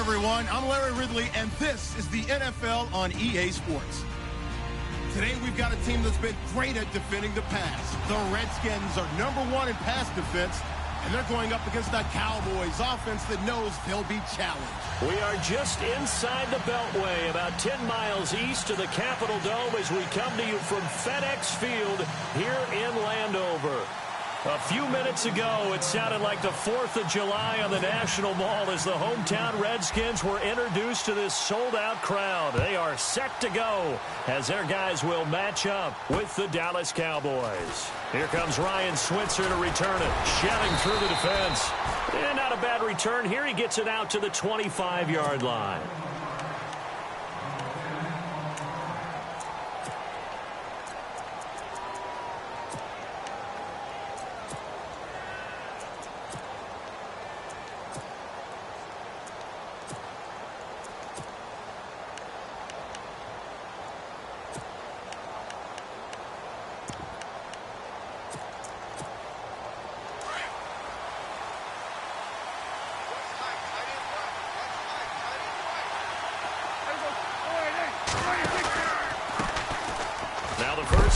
everyone. I'm Larry Ridley, and this is the NFL on EA Sports. Today, we've got a team that's been great at defending the pass. The Redskins are #1 in pass defense, and they're going up against the Cowboys offense that knows they'll be challenged. We are just inside the Beltway, about 10 miles east of the Capitol Dome as we come to you from FedEx Field here in Landover. A few minutes ago, it sounded like the 4th of July on the National Mall as the hometown Redskins were introduced to this sold-out crowd. They are set to go as their guys will match up with the Dallas Cowboys. Here comes Ryan Switzer to return it, shelling through the defense. And not a bad return here. He gets it out to the 25-yard line.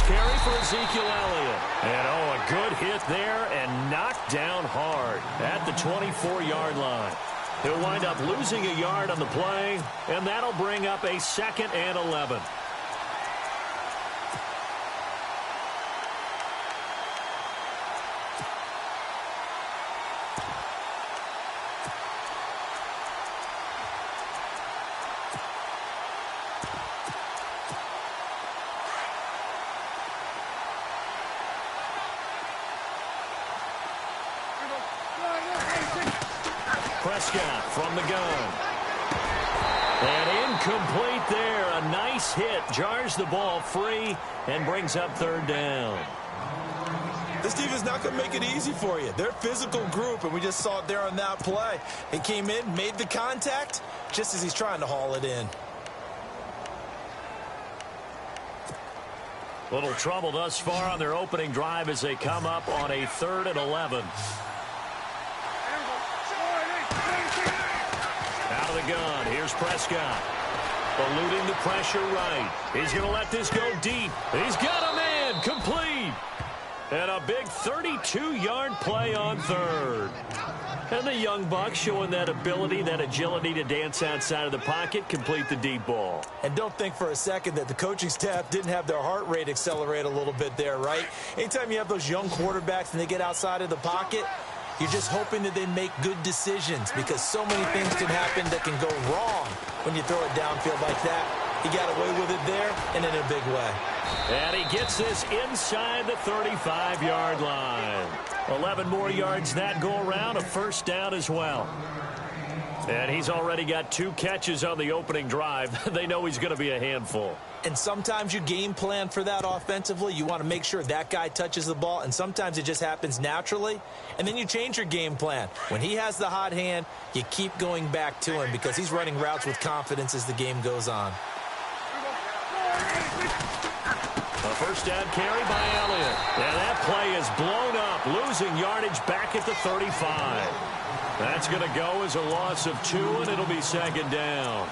Carry for Ezekiel Elliott. And, a good hit there and knocked down hard at the 24-yard line. He'll wind up losing a yard on the play, and that'll bring up a 2nd and 11. Prescott from the gun. And incomplete there. A nice hit. Jars the ball free and brings up 3rd down. This defense is not going to make it easy for you. They're a physical group, and we just saw it there on that play. He came in, made the contact, just as he's trying to haul it in. Little trouble thus far on their opening drive as they come up on a 3rd and 11. Out of the gun, here's Prescott. Eluding the pressure right. He's going to let this go deep. He's got a man, complete. And a big 32-yard play on 3rd. And the young buck showing that ability, that agility to dance outside of the pocket, complete the deep ball. And don't think for a second that the coaching staff didn't have their heart rate accelerate a little bit there, right? Anytime you have those young quarterbacks and they get outside of the pocket, you're just hoping that they make good decisions because so many things can happen that can go wrong when you throw it downfield like that. He got away with it there and in a big way. And he gets this inside the 35-yard line. 11 more yards that go around, a 1st down as well. And he's already got 2 catches on the opening drive. They know he's going to be a handful. And sometimes you game plan for that offensively. You want to make sure that guy touches the ball, and sometimes it just happens naturally. And then you change your game plan. When he has the hot hand, you keep going back to him because he's running routes with confidence as the game goes on. A 1st down carry by Elliott. And that play is blown up, losing yardage back at the 35. That's going to go as a loss of 2, and it'll be 2nd down.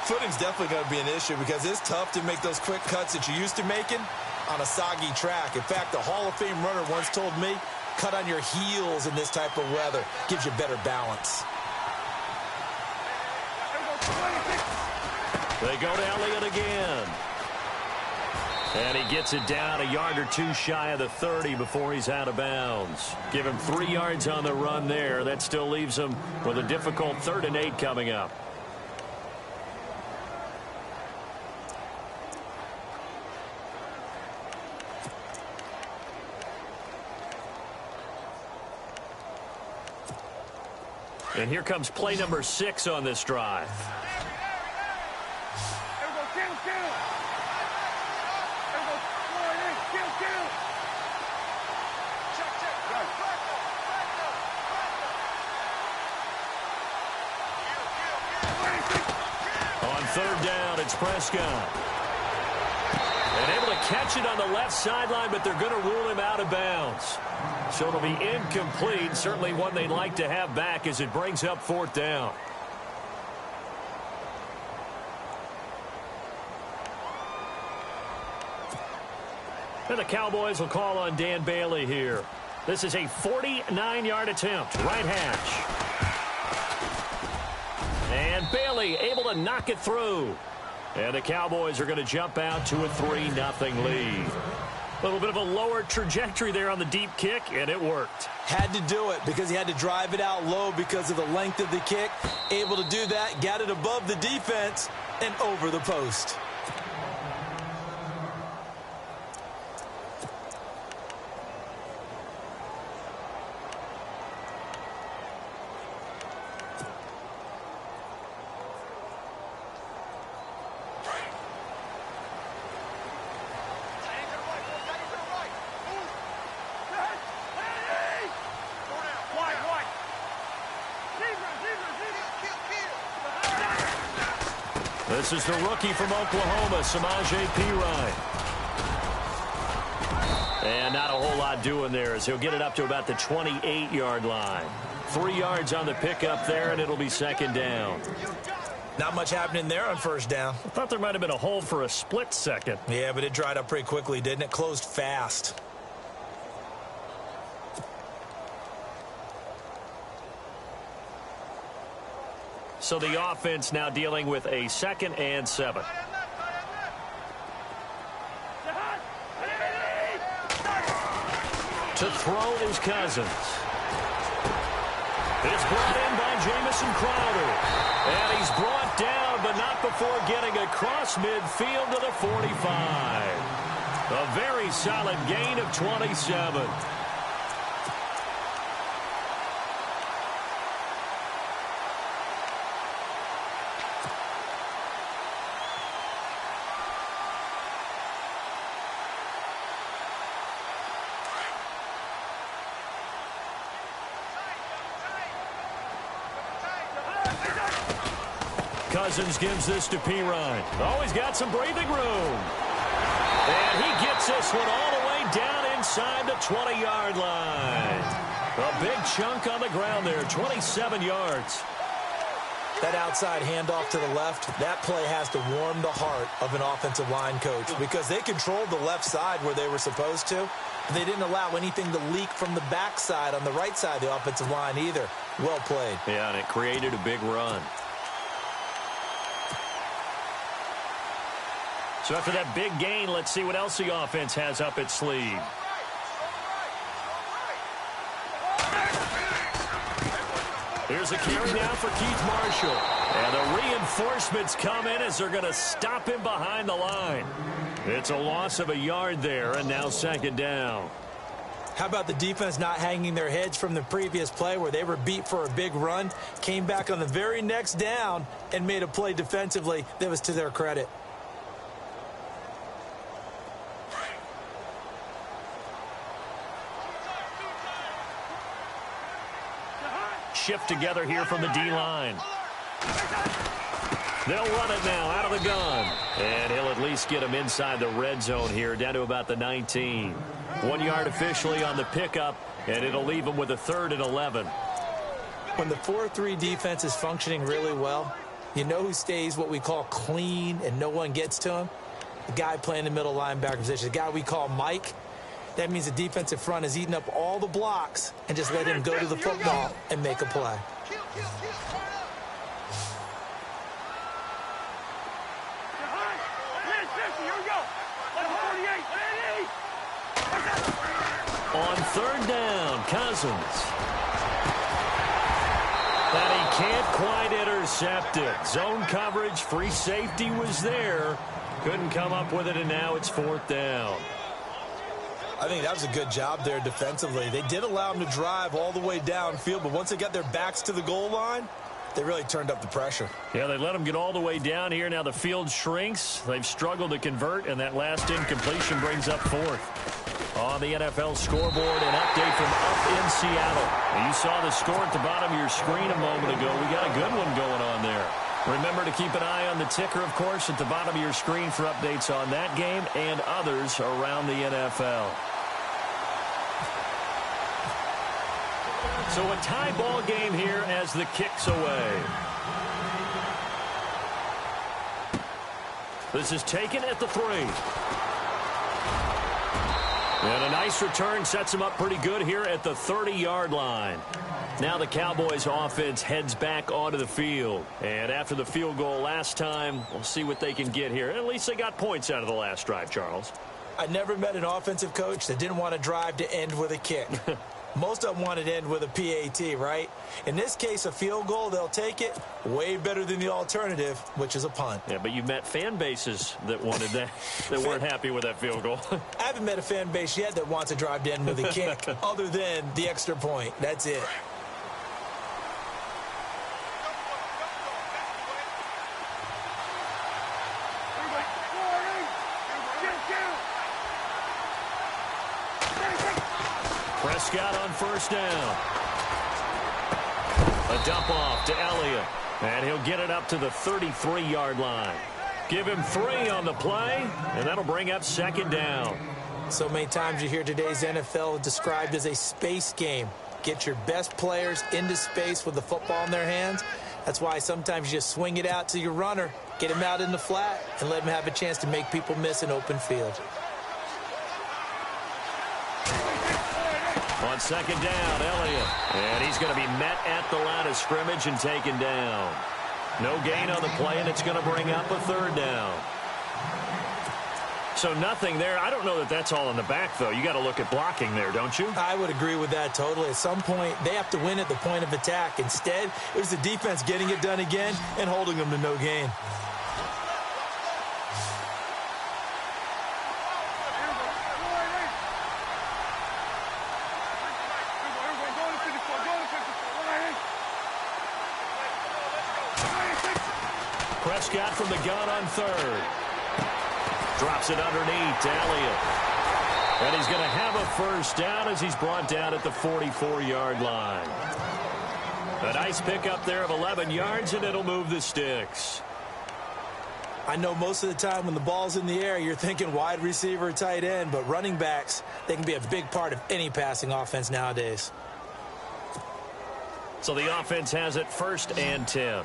Footing's definitely going to be an issue because it's tough to make those quick cuts that you're used to making on a soggy track. In fact, a Hall of Fame runner once told me, cut on your heels in this type of weather. Gives you better balance. They go to Elliott again. And he gets it down a yard or 2 shy of the 30 before he's out of bounds. Give him 3 yards on the run there. That still leaves him with a difficult 3rd and 8 coming up. And here comes play number 6 on this drive. On 3rd down, it's Prescott. And able to catch it on the left sideline, but they're going to rule him out of bounds. So it'll be incomplete. Certainly one they'd like to have back as it brings up 4th down. And the Cowboys will call on Dan Bailey here. This is a 49-yard attempt, right hash. And Bailey able to knock it through. And the Cowboys are going to jump out to a 3-0 lead. A little bit of a lower trajectory there on the deep kick, and it worked. Had to do it because he had to drive it out low because of the length of the kick. Able to do that, got it above the defense and over the post. This is the rookie from Oklahoma, Samaje Perine. And not a whole lot doing there as he'll get it up to about the 28-yard line. 3 yards on the pickup there, and it'll be second down. Not much happening there on first down. I thought there might have been a hole for a split second. Yeah, but it dried up pretty quickly, didn't it? Closed fast. So the offense now dealing with a 2nd and 7. To throw is Cousins. It's brought in by Jamison Crowder. And he's brought down, but not before getting across midfield to the 45. A very solid gain of 27. Cousins gives this to Perine. Oh, he's got some breathing room. And he gets this one all the way down inside the 20-yard line. A big chunk on the ground there, 27 yards. That outside handoff to the left, that play has to warm the heart of an offensive line coach because they controlled the left side where they were supposed to. They didn't allow anything to leak from the backside on the right side of the offensive line either. Well played. Yeah, and it created a big run. So after that big gain, let's see what else the offense has up its sleeve. Here's a carry now for Keith Marshall. And the reinforcements come in as they're going to stop him behind the line. It's a loss of a yard there, and now second down. How about the defense not hanging their heads from the previous play where they were beat for a big run, came back on the very next down, and made a play defensively that was to their credit. Shift together here from the D-line. They'll run it now out of the gun. And he'll at least get him inside the red zone here, down to about the 19. 1 yard officially on the pickup, and it'll leave him with a 3rd and 11. When the 4-3 defense is functioning really well, you know who stays what we call clean and no one gets to him? The guy playing the middle linebacker position, the guy we call Mike. That means the defensive front is eating up all the blocks and just let him go to the football and make a play. On 3rd down, Cousins. And he can't quite intercept it. Zone coverage, free safety was there. Couldn't come up with it, and now it's 4th down. I think that was a good job there defensively. They did allow them to drive all the way downfield, but once they got their backs to the goal line, they really turned up the pressure. Yeah, they let them get all the way down here. Now the field shrinks. They've struggled to convert, and that last incompletion brings up 4th. On the NFL scoreboard, an update from up in Seattle. And you saw the score at the bottom of your screen a moment ago. We got a good one going on there. Remember to keep an eye on the ticker, of course, at the bottom of your screen for updates on that game and others around the NFL. So a tie ball game here as the kick's away. This is taken at the 3. And a nice return sets them up pretty good here at the 30-yard line. Now the Cowboys offense heads back onto the field. And after the field goal last time, we'll see what they can get here. At least they got points out of the last drive, Charles. I never met an offensive coach that didn't want to drive to end with a kick. Most of them wanted to end with a PAT, right? In this case, a field goal, they'll take it. Way better than the alternative, which is a punt. Yeah, but you've met fan bases that wanted that, that weren't happy with that field goal. I haven't met a fan base yet that wants to drive to end with a kick, other than the extra point. That's it. Prescott on first down. A dump off to Elliott. And he'll get it up to the 33-yard line. Give him 3 on the play, and that'll bring up second down. So many times you hear today's NFL described as a space game. Get your best players into space with the football in their hands. That's why sometimes you just swing it out to your runner, get him out in the flat, and let him have a chance to make people miss an open field. On second down, Elliott. And he's going to be met at the line of scrimmage and taken down. No gain on the play, and it's going to bring up a third down. So nothing there. I don't know that that's all in the back, though. You got to look at blocking there, don't you? I would agree with that totally. At some point, they have to win at the point of attack. Instead, it was the defense getting it done again and holding them to no gain. Prescott from the gun on third. Drops it underneath to Elliott. And he's going to have a first down as he's brought down at the 44-yard line. A nice pickup there of 11 yards, and it'll move the sticks. I know most of the time when the ball's in the air, you're thinking wide receiver, tight end, but running backs, they can be a big part of any passing offense nowadays. So the offense has it 1st and 10.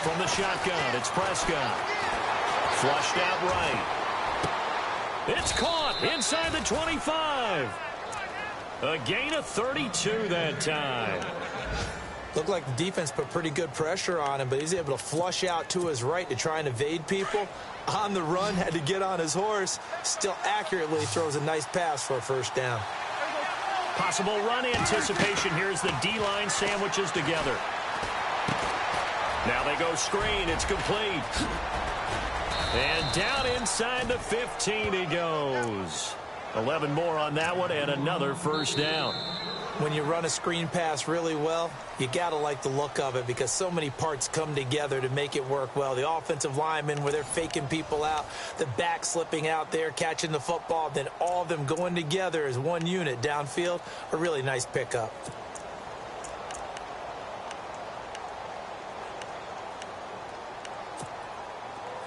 From the shotgun, it's Prescott. Flushed out right. It's caught inside the 25. A gain of 32 that time. Looked like the defense put pretty good pressure on him, but he's able to flush out to his right to try and evade people. On the run, had to get on his horse. Still accurately throws a nice pass for a first down. Possible run anticipation here as the D-line sandwiches together. Now they go screen. It's complete. And down inside the 15 he goes. 11 more on that one and another first down. When you run a screen pass really well, you got to like the look of it because so many parts come together to make it work well. The offensive linemen where they're faking people out, the back slipping out there, catching the football, then all of them going together as one unit downfield. A really nice pickup.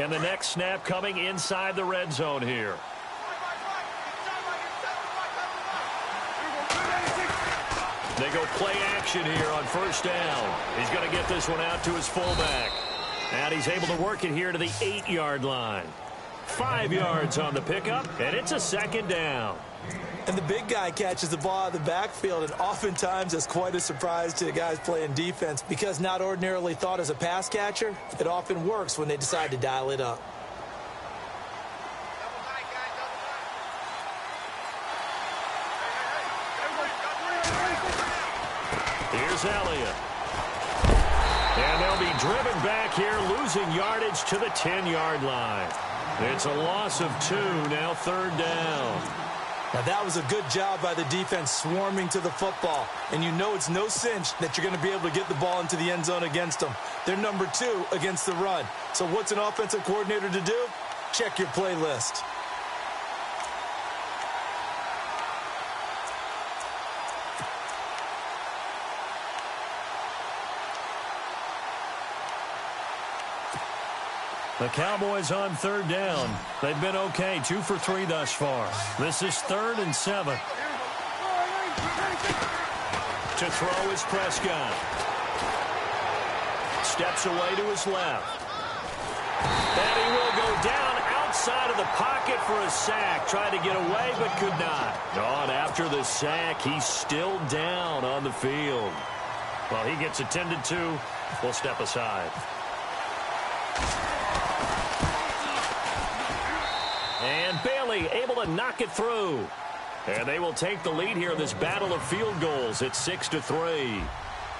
And the next snap coming inside the red zone here. They go play action here on first down. He's going to get this one out to his fullback. And he's able to work it here to the 8-yard line. 5 yards on the pickup, and it's a second down. And the big guy catches the ball out of the backfield, and oftentimes it's quite a surprise to the guys playing defense because not ordinarily thought as a pass catcher, it often works when they decide to dial it up. Here's Elliott. And they'll be driven back here, losing yardage to the 10-yard line. It's a loss of 2, now third down. Now, that was a good job by the defense swarming to the football. And you know it's no cinch that you're going to be able to get the ball into the end zone against them. They're number 2 against the run. So what's an offensive coordinator to do? Check your play list. The Cowboys on third down. They've been okay, 2 for 3 thus ffar. This is 3rd and 7. To To throw is Prescott. Steps away to his left. And he will go down outside of the pocket for a sack. Tried to get away, but could not. On after the sack, he's still down on the field. Well, he gets attended to. We'll step aside. And Bailey able to knock it through. And they will take the lead here in this battle of field goals at 6-3.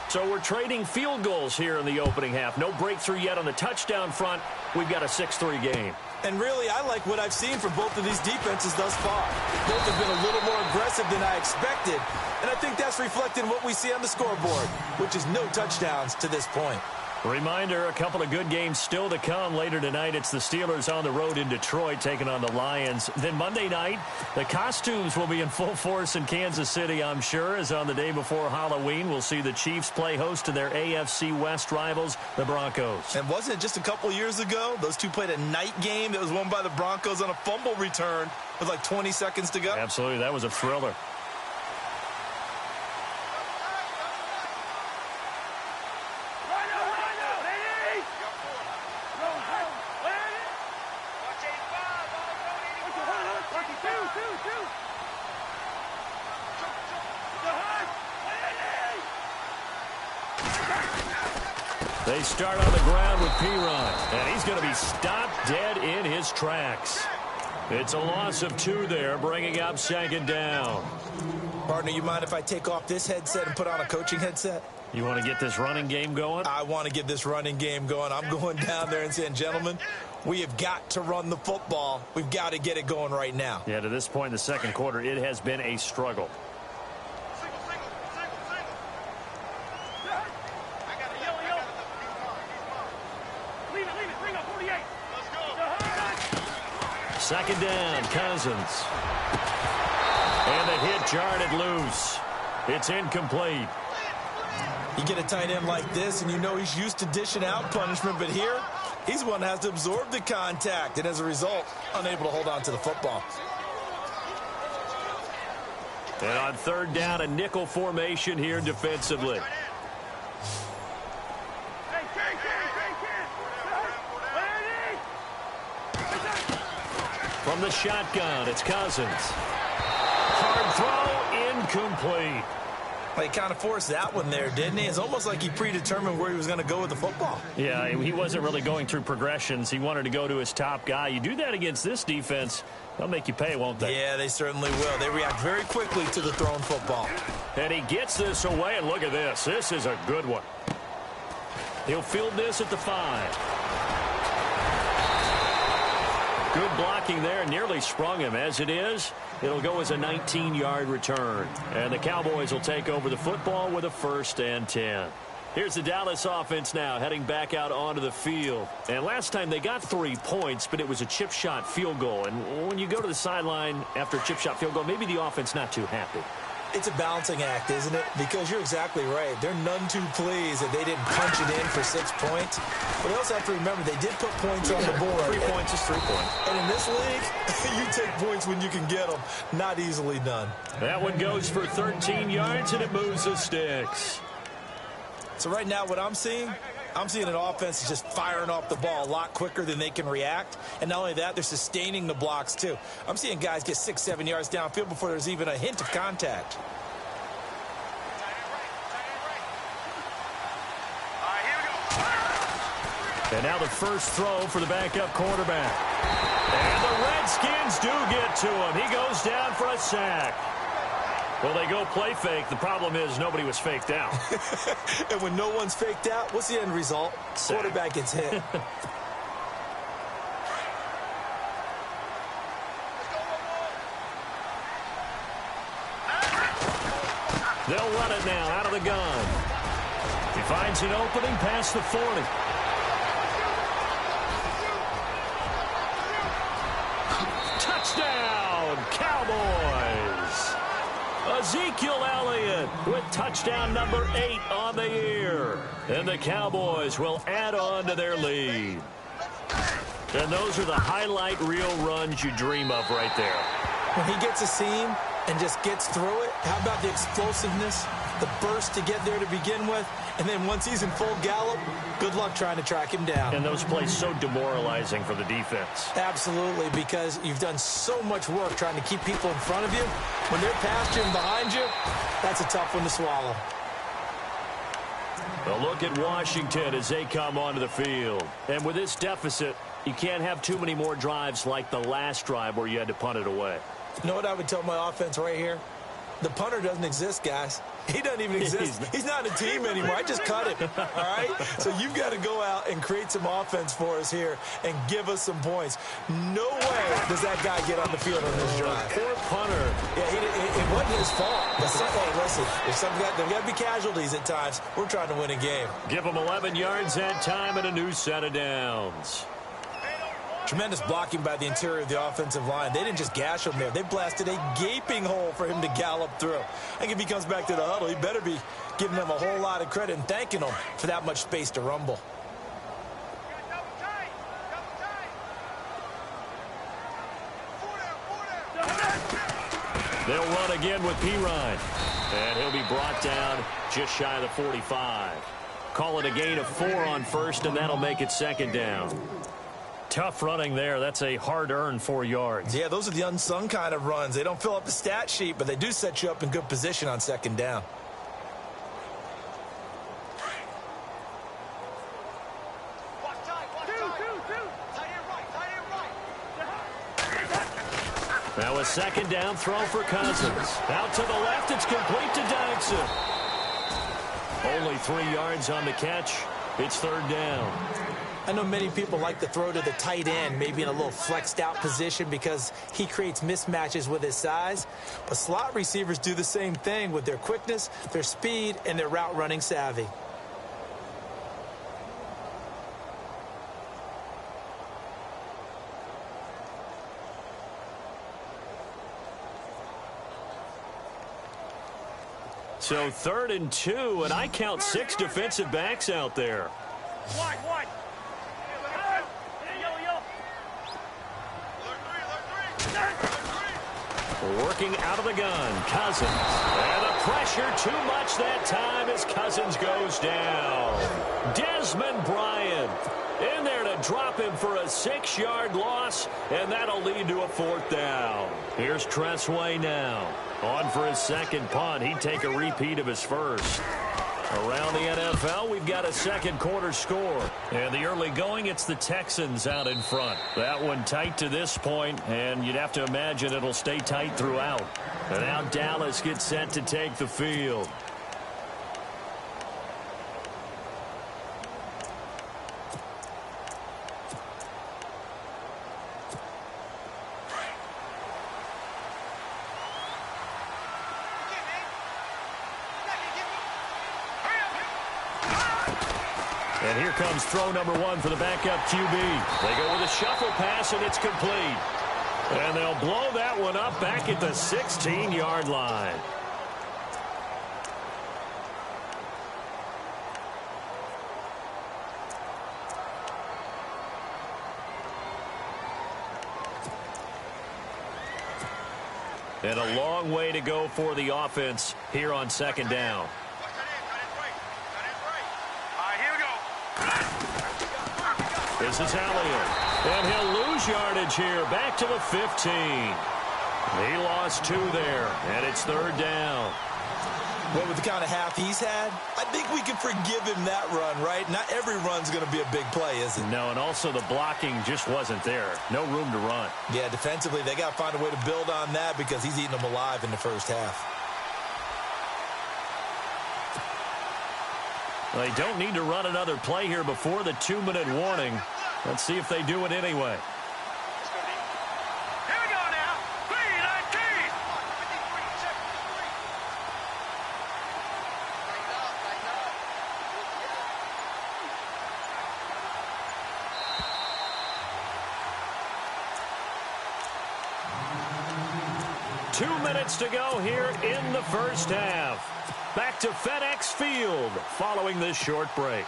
So we're trading field goals here in the opening half. No breakthrough yet on the touchdown front. We've got a 6-3 game. And really, I like what I've seen from both of these defenses thus far. Both have been a little more aggressive than I expected. And I think that's reflected in what we see on the scoreboard, which is no touchdowns to this point. Reminder, a couple of good games still to come later tonight. It's the Steelers on the road in Detroit taking on the Lions. Then Monday night, the costumes will be in full force in Kansas City, I'm sure, as on the day before Halloween, we'll see the Chiefs play host to their AFC West rivals, the Broncos. And wasn't it just a couple years ago, those two played a night game that was won by the Broncos on a fumble return with like 20 seconds to go? Absolutely, that was a thriller. They start on the ground with P-Rod, and he's going to be stopped dead in his tracks. It's a loss of 2 there, bringing up second down. Partner, you mind if I take off this headset and put on a coaching headset? You want to get this running game going? I want to get this running game going. I'm going down there and saying, gentlemen, we have got to run the football. We've got to get it going right now. Yeah, to this point in the second quarter, it has been a struggle. Second down, Cousins. And the hit jarred it loose. It's incomplete. You get a tight end like this, and you know he's used to dishing out punishment, but here, he's the one that has to absorb the contact, and as a result, unable to hold on to the football. And on third down, a nickel formation here defensively. From the shotgun, it's Cousins. Hard throw, incomplete. Well, he kind of forced that one there, didn't he? It's almost like he predetermined where he was going to go with the football. Yeah, he wasn't really going through progressions. He wanted to go to his top guy. You do that against this defense, they'll make you pay, won't they? Yeah, they certainly will. They react very quickly to the thrown football. And he gets this away, and look at this. This is a good one. He'll field this at the 5. Good blocking there, nearly sprung him. As it is, it'll go as a 19-yard return. And the Cowboys will take over the football with a 1st and 10. Here's the Dallas offense now, heading back out onto the field. And last time they got 3 points, but it was a chip shot field goal. And when you go to the sideline after a chip shot field goal, maybe the offense not too happy. It's a balancing act, isn't it? Because you're exactly right. They're none too pleased that they didn't punch it in for 6 points. But they also have to remember they did put points on the board. 3 points is 3 points. And in this league, you take points when you can get them. Not easily done. That one goes for 13 yards, and it moves the sticks. So right now what I'm seeing an offense that's just firing off the ball a lot quicker than they can react. And not only that, they're sustaining the blocks too. I'm seeing guys get 6-7 yards downfield before there's even a hint of contact. And now the first throw for the backup quarterback. And the Redskins do get to him. He goes down for a sack. Well, they go play fake. The problem is nobody was faked out. And when no one's faked out, what's the end result? Sack. Quarterback gets hit. They'll run it now out of the gun. He finds an opening past the 40. Touchdown, Cowboys. Ezekiel Elliott with touchdown number 8 on the year. And the Cowboys will add on to their lead. And those are the highlight reel runs you dream of right there. When he gets a seam and just gets through it, how about the explosiveness? the burst to get there to begin with, and then once he's in full gallop, good luck trying to track him down. And those plays so demoralizing for the defense. Absolutely, because you've done so much work trying to keep people in front of you. When they're past you and behind you, that's a tough one to swallow. A look at Washington as they come onto the field. And with this deficit, you can't have too many more drives like the last drive where you had to punt it away. You know what I would tell my offense right here? The punter doesn't exist, guys. He doesn't even exist. He's not a team anymore. I just cut him, all right? So you've got to go out and create some offense for us here and give us some points. No way does that guy get on the field on this drive. Poor punter. Yeah, it wasn't his fault. Hey, listen, there's got to be casualties at times. We're trying to win a game. Give him 11 yards that time and a new set of downs. Tremendous blocking by the interior of the offensive line. They didn't just gash him there. They blasted a gaping hole for him to gallop through. I think if he comes back to the huddle, he better be giving them a whole lot of credit and thanking them for that much space to rumble. They'll run again with Pirine. And he'll be brought down just shy of the 45. Call it a gain of 4 on first, and that'll make it second down. Tough running there. That's a hard-earned 4 yards. Yeah, those are the unsung kind of runs. They don't fill up the stat sheet, but they do set you up in good position on second down. Now a second down throw for Cousins. Out to the left. It's complete to Dodson. Only 3 yards on the catch. It's third down. I know many people like to throw to the tight end, maybe in a little flexed out position because he creates mismatches with his size. But slot receivers do the same thing with their quickness, their speed, and their route running savvy. So 3rd and 2, and I count 6 defensive backs out there. Wide. Working out of the gun, Cousins. And the pressure too much that time as Cousins goes down. Desmond Bryant in there to drop him for a 6-yard loss, and that'll lead to a 4th down. Here's Tressway now. On for his second punt. He'd take a repeat of his first. Around the NFL, we've got a second quarter score. And the early going, it's the Texans out in front. That one tight to this point, and you'd have to imagine it'll stay tight throughout. And now Dallas gets set to take the field. And here comes throw number 1 for the backup QB. They go with a shuffle pass, and it's complete. And they'll blow that one up back at the 16-yard line. And a long way to go for the offense here on second down. This is Elliott, and he'll lose yardage here, back to the 15. He lost 2 there, and it's third down. Well, with the kind of half he's had, I think we can forgive him that run, right? Not every run's going to be a big play, is it? No, and also the blocking just wasn't there. No room to run. Yeah, defensively, they got to find a way to build on that because he's eating them alive in the first half. They don't need to run another play here before the 2-minute warning. Let's see if they do it anyway. Here we go now. 3-19. Two minutes to go here in the first half. Back to FedEx Field following this short break.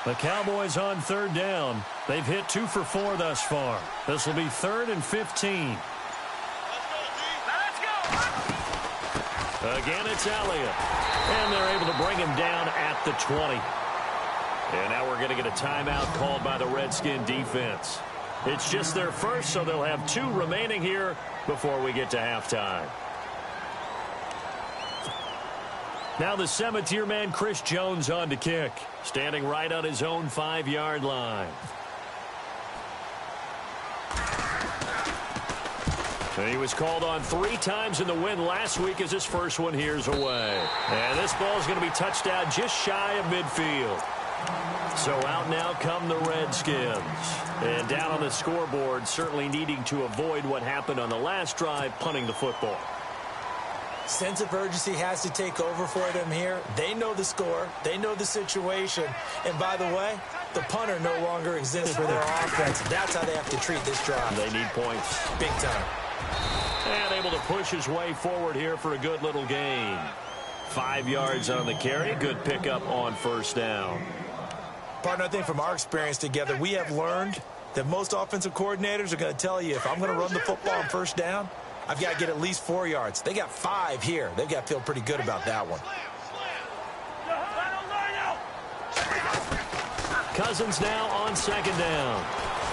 The Cowboys on third down. They've hit 2 for 4 thus far. This will be 3rd and 15. Again, it's Elliott. And they're able to bring him down at the 20. And now we're going to get a timeout called by the Redskin defense. It's just their first, so they'll have 2 remaining here before we get to halftime. Now the Cemeteer man, Chris Jones, on to kick. Standing right on his own 5-yard line. He was called on 3 times in the win last week as his first one here's away. And this ball is going to be touched down just shy of midfield. So out now come the Redskins. And down on the scoreboard, certainly needing to avoid what happened on the last drive, punting the football. Sense of urgency has to take over for them here. They know the score. They know the situation. And by the way, the punter no longer exists for their offense. That's how they have to treat this drive. They need points. Big time. And able to push his way forward here for a good little gain. 5 yards on the carry. Good pickup on first down. Partner, I think from our experience together, we have learned that most offensive coordinators are going to tell you, if I'm going to run the football on first down, I've got to get at least 4 yards. They got 5 here. They've got to feel pretty good about that one. Cousins now on second down.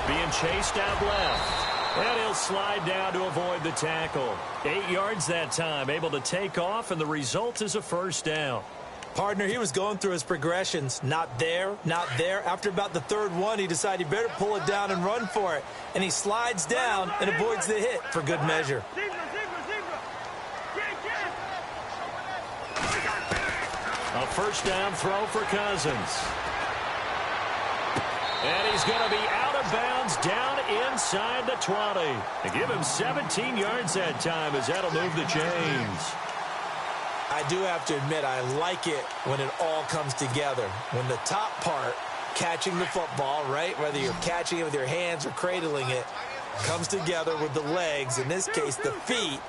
Being chased out left. And he'll slide down to avoid the tackle. 8 yards that time. Able to take off, and the result is a first down. Partner, he was going through his progressions. Not there, not there. After about the 3rd one, he decided he better pull it down and run for it. And he slides down and avoids the hit for good measure. A first down throw for Cousins. And he's going to be out of bounds down inside the 20. They give him 17 yards that time as that'll move the chains. I do have to admit, I like it when it all comes together. When the top part, catching the football, right, whether you're catching it with your hands or cradling it, comes together with the legs, in this case the feet,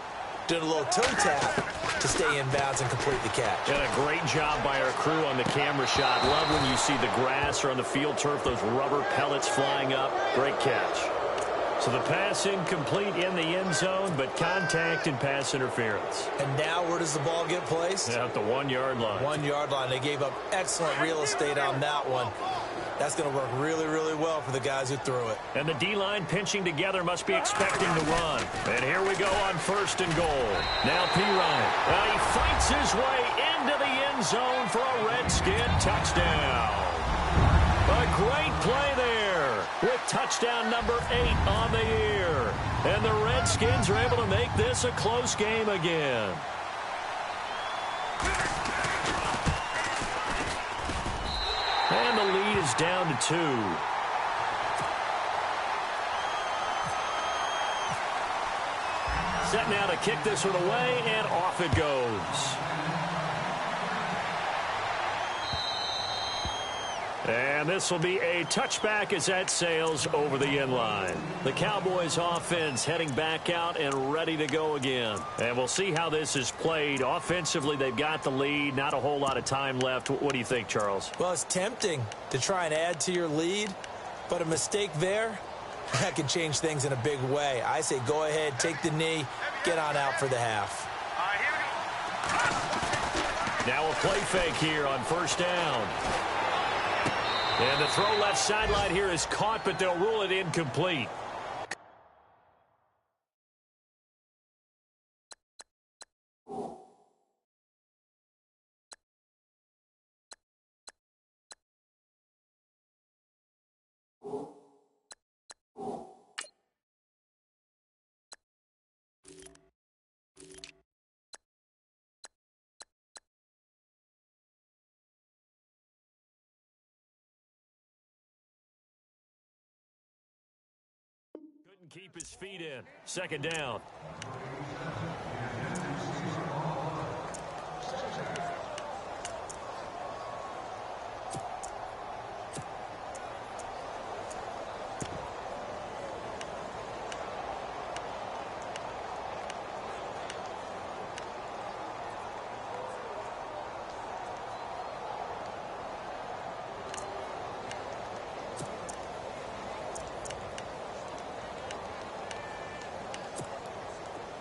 doing a little toe tap to stay in bounds and complete the catch. And a great job by our crew on the camera shot. Love when you see the grass or on the field turf, those rubber pellets flying up. Great catch. So the pass incomplete in the end zone, but contact and pass interference. And now where does the ball get placed? At the 1-yard line. 1-yard line. They gave up excellent real estate on that one. That's going to work really, really well for the guys who threw it. And the D-line pinching together must be expecting to run. And here we go on 1st and goal. Now P. Ryan. Well, he fights his way into the end zone for a Redskin touchdown. A great play there with touchdown number 8 on the year. And the Redskins are able to make this a close game again. And the lead is down to 2. Set now to kick this one away, and off it goes. And this will be a touchback as that sails over the end line. The Cowboys offense heading back out and ready to go again. And we'll see how this is played. Offensively, they've got the lead. Not a whole lot of time left. What do you think, Charles? Well, it's tempting to try and add to your lead, but a mistake there, that can change things in a big way. I say go ahead, take the knee, get on out for the half. Now a play fake here on first down. And the throw left sideline here is caught, but they'll rule it incomplete. Couldn't keep his feet in. Second down.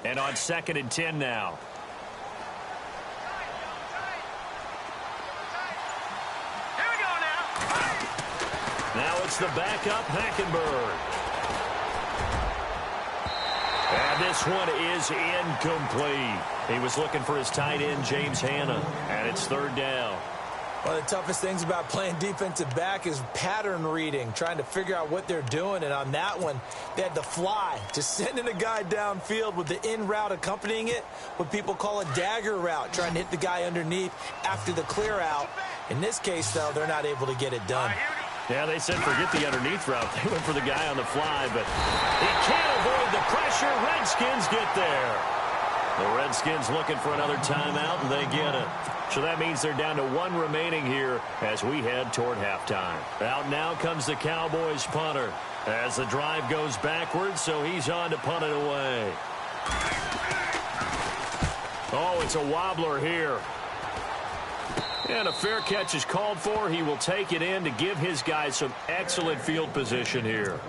And on 2nd and 10 now. Here we go now. Now it's the backup, Hackenberg. And this one is incomplete. He was looking for his tight end, James Hanna, and it's 3rd down. One of the toughest things about playing defensive back is pattern reading, trying to figure out what they're doing. And on that one, they had to fly, just sending a guy downfield with the in route accompanying it, what people call a dagger route, trying to hit the guy underneath after the clear out. In this case, though, they're not able to get it done. Yeah, they said forget the underneath route. They went for the guy on the fly, but he can't avoid the pressure. Redskins get there. The Redskins looking for another timeout, and they get it. So that means they're down to 1 remaining here as we head toward halftime. Out now comes the Cowboys punter as the drive goes backwards, so he's on to punt it away. Oh, it's a wobbler here. And a fair catch is called for. He will take it in to give his guys some excellent field position here.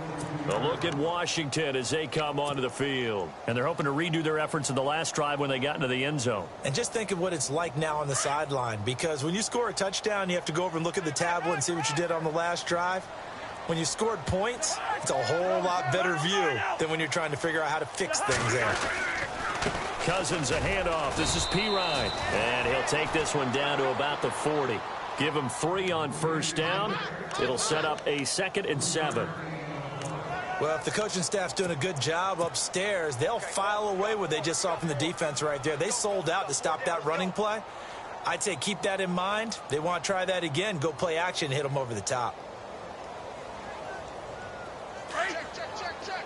A look at Washington as they come onto the field. And they're hoping to redo their efforts in the last drive when they got into the end zone. And just think of what it's like now on the sideline, because when you score a touchdown, you have to go over and look at the tablet and see what you did on the last drive. When you scored points, it's a whole lot better view than when you're trying to figure out how to fix things there. Cousins, a handoff. This is Pirine. And he'll take this one down to about the 40. Give him 3 on 1st down. It'll set up a 2nd and 7. Well, if the coaching staff's doing a good job upstairs, they'll file away what they just saw from the defense right there. They sold out to stop that running play. I'd say keep that in mind. They want to try that again. Go play action and hit them over the top. Check.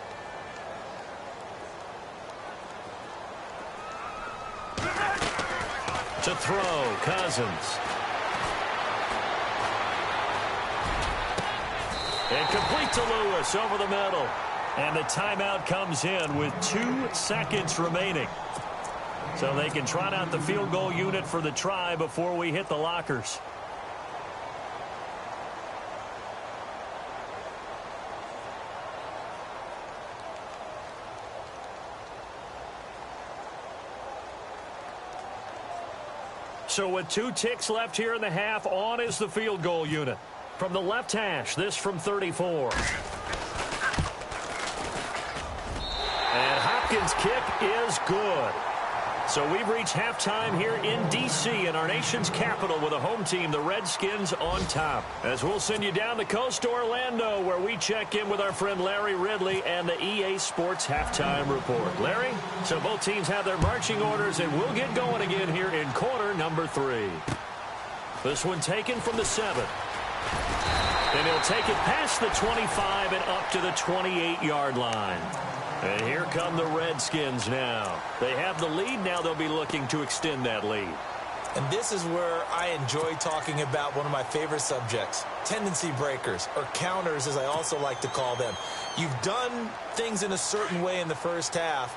To throw, Cousins. And complete to Lewis over the middle. And the timeout comes in with 2 seconds remaining. So they can trot out the field goal unit for the try before we hit the lockers. So with 2 ticks left here in the half, on is the field goal unit. From the left hash, this from 34. And Hopkins' kick is good. So we've reached halftime here in D.C. in our nation's capital with a home team, the Redskins, on top. As we'll send you down the coast to Orlando, where we check in with our friend Larry Ridley and the EA Sports Halftime Report. Larry, so both teams have their marching orders, and we'll get going again here in quarter number 3. This one taken from the 7. And he'll take it past the 25 and up to the 28-yard line. And here come the Redskins now. They have the lead. Now they'll be looking to extend that lead. And this is where I enjoy talking about one of my favorite subjects, tendency breakers, or counters as I also like to call them. You've done things in a certain way in the first half,